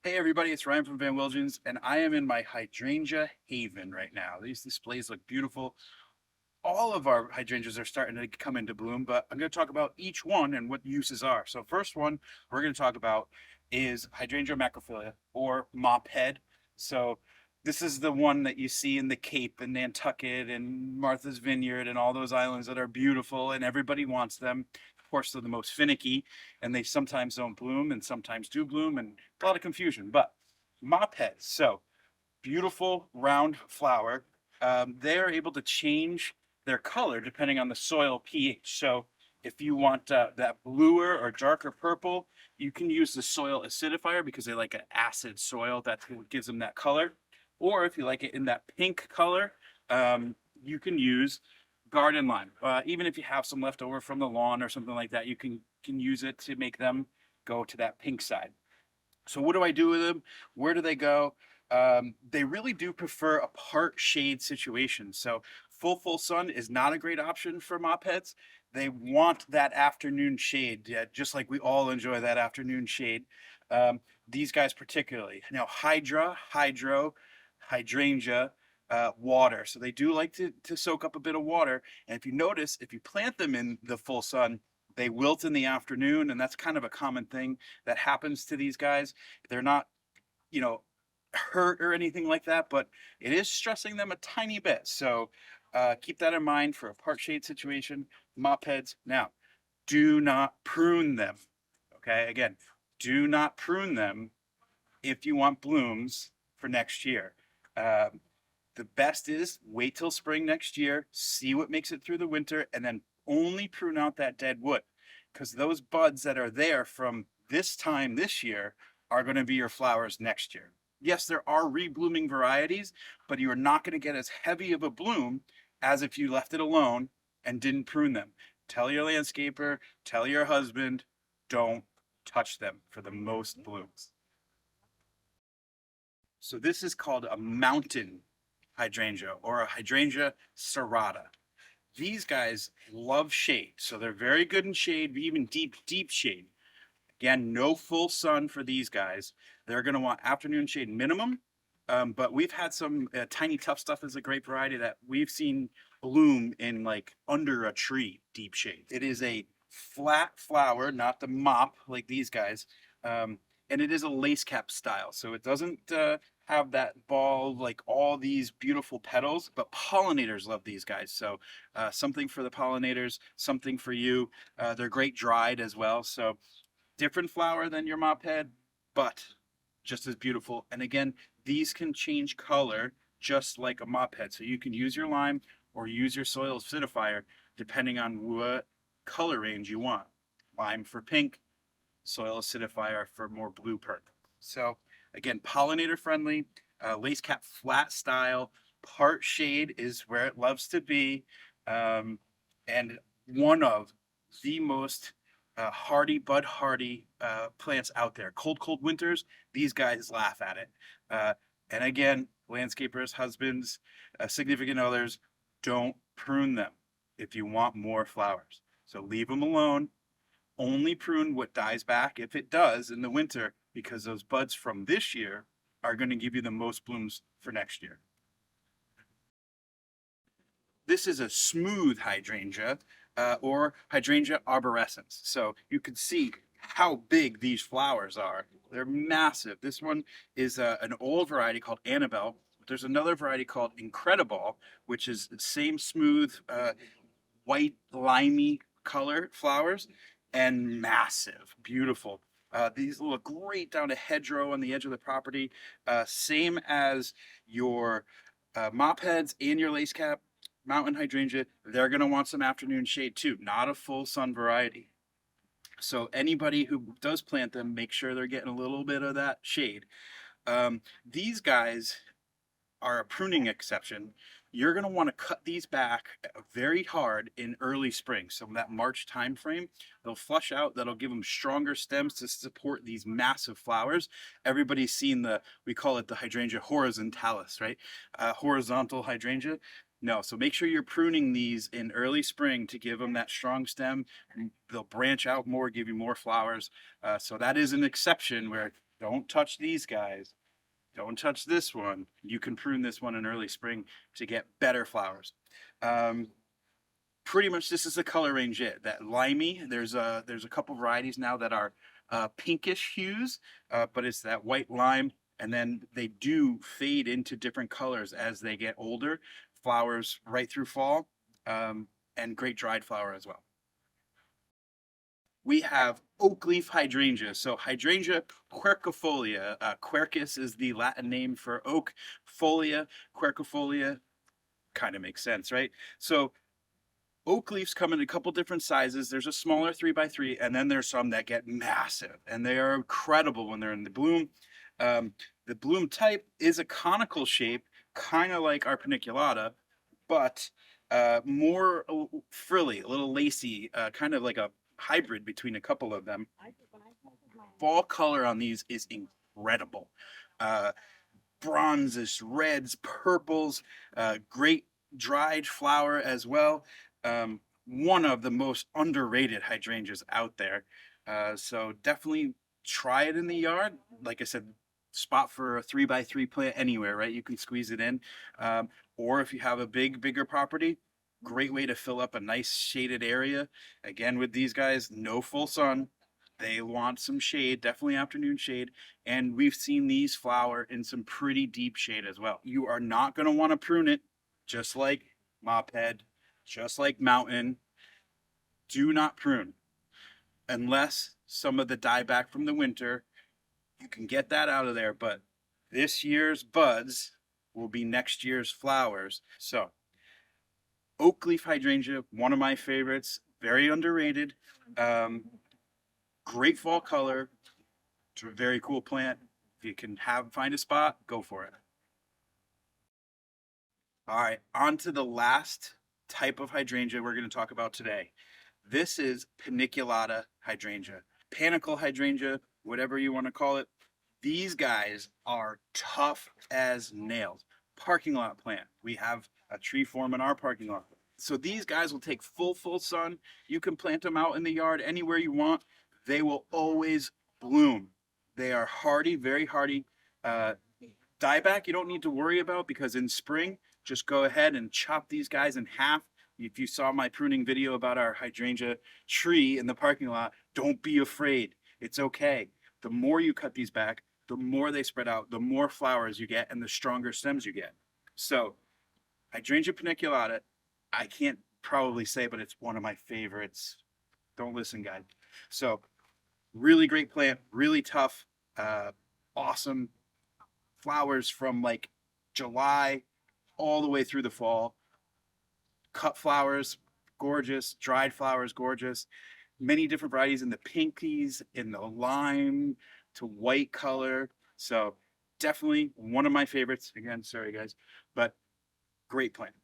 Hey everybody, it's Ryan from Van Wilgens, and I am in my hydrangea haven right now. These displays look beautiful. All of our hydrangeas are starting to come into bloom, but I'm going to talk about each one and what uses are. So first one we're going to talk about is Hydrangea macrophylla, or Mophead. So this is the one that you see in the Cape and Nantucket and Martha's Vineyard and all those islands that are beautiful and everybody wants them. Of course, they're the most finicky and they sometimes don't bloom and sometimes do bloom and a lot of confusion. But Mophead, so beautiful round flower. They are able to change their color depending on the soil pH. So if you want that bluer or darker purple, you can use the soil acidifier because they like an acid soil that gives them that color. Or if you like it in that pink color, you can use garden lime. Even if you have some left over from the lawn or something like that, you can use it to make them go to that pink side. So what do I do with them? Where do they go? They really do prefer a part shade situation. So full sun is not a great option for mop heads. They want that afternoon shade, yeah, just like we all enjoy that afternoon shade. These guys particularly. Now hydrangea, water. So they do like to soak up a bit of water. And if you notice, if you plant them in the full sun, they wilt in the afternoon, and that's kind of a common thing that happens to these guys. They're not, you know, hurt or anything like that, but it is stressing them a tiny bit. So keep that in mind for a part shade situation. Mop heads. Now, do not prune them. Okay, again, do not prune them if you want blooms for next year. The best is wait till spring next year, see what makes it through the winter, and then only prune out that dead wood, because those buds that are there from this time this year are going to be your flowers next year. Yes, there are reblooming varieties, but you are not going to get as heavy of a bloom as if you left it alone and didn't prune them. Tell your landscaper, tell your husband, don't touch them for the most blooms. So this is called a mountain hydrangea or a hydrangea serrata. These guys love shade, so they're very good in shade, even deep shade. Again, no full sun for these guys. They're going to want afternoon shade minimum. But we've had some tiny tough stuff is a great variety that we've seen bloom in like under a tree, deep shade. It is a flat flower, not the mop like these guys. And it is a lace cap style. So it doesn't have that ball like all these beautiful petals, but pollinators love these guys. So something for the pollinators, something for you. They're great dried as well. So different flower than your mop head, but just as beautiful. And again, these can change color just like a mop head. So you can use your lime or use your soil acidifier depending on what color range you want. Lime for pink, soil acidifier for more blue purple. So again, pollinator friendly, lace cap flat style, part shade is where it loves to be, and one of the most bud hardy plants out there. Cold winters, these guys laugh at it. And again, landscapers, husbands, significant others, don't prune them if you want more flowers. So leave them alone. Only prune what dies back if it does in the winter, because those buds from this year are going to give you the most blooms for next year. This is a smooth hydrangea or Hydrangea arborescens. So you can see how big these flowers are. They're massive. This one is an old variety called Annabelle. There's another variety called Incredible, which is the same smooth white limey color flowers and massive, beautiful. These look great down a hedgerow on the edge of the property. Same as your mop heads and your lace cap mountain hydrangea. They're going to want some afternoon shade too, not a full sun variety. So anybody who does plant them, make sure they're getting a little bit of that shade. These guys are a pruning exception. You're going to want to cut these back very hard in early spring. So that March time frame, they'll flush out. That'll give them stronger stems to support these massive flowers. Everybody's seen we call it the hydrangea horizontalis, right? Horizontal hydrangea. No, so make sure you're pruning these in early spring to give them that strong stem. They'll branch out more, give you more flowers. So that is an exception where Don't touch these guys. Don't touch this one. You can prune this one in early spring to get better flowers. Um, Pretty much this is the color range that limey. There's a couple varieties now that are pinkish hues, but it's that white lime, and then they do fade into different colors as they get older. Flowers right through fall, and great dried flower as well. We have Oakleaf hydrangea. So hydrangea quercifolia. Quercus is the Latin name for oak. Folia, quercifolia, kind of makes sense, right? So oak leaves come in a couple different sizes. There's a smaller 3x3, and then there's some that get massive, and they are incredible when they're in the bloom. The bloom type is a conical shape, kind of like our Paniculata, but more frilly, a little lacy, kind of like a hybrid between a couple of them. Fall color on these is incredible. Uh, Bronzes, reds, purples, great dried flower as well. One of the most underrated hydrangeas out there. So definitely try it in the yard. Like I said, spot for a 3x3 plant anywhere, right? You can squeeze it in. Or if you have a bigger property, great way to fill up a nice shaded area. Again, with these guys, no full sun. They want some shade, definitely afternoon shade. And we've seen these flower in some pretty deep shade as well. You are not going to want to prune it, just like Mophead, just like Mountain. Do not prune unless some of the dieback from the winter, you can get that out of there. But this year's buds will be next year's flowers. So Oakleaf hydrangea, one of my favorites, very underrated. Great fall color. It's a very cool plant. If you can find a spot, go for it. All right, on to the last type of hydrangea we're going to talk about today. This is Paniculata hydrangea. Panicle hydrangea, whatever you want to call it. These guys are tough as nails. Parking lot plant. We have a tree form in our parking lot. So these guys will take full sun. You can plant them out in the yard anywhere you want. They will always bloom. They are hardy, very hardy. Dieback you don't need to worry about, because in spring, just go ahead and chop these guys in half. If you saw my pruning video about our hydrangea tree in the parking lot, don't be afraid. It's okay. The more you cut these back, the more they spread out, the more flowers you get, and the stronger stems you get. So hydrangea paniculata, I can't probably say, but it's one of my favorites. Don't listen, guys. So really great plant, really tough, awesome flowers from like July all the way through the fall. Cut flowers, gorgeous. Dried flowers, gorgeous. Many different varieties in the pinkies, in the lime to white color. So definitely one of my favorites. Again, sorry guys, but great plant.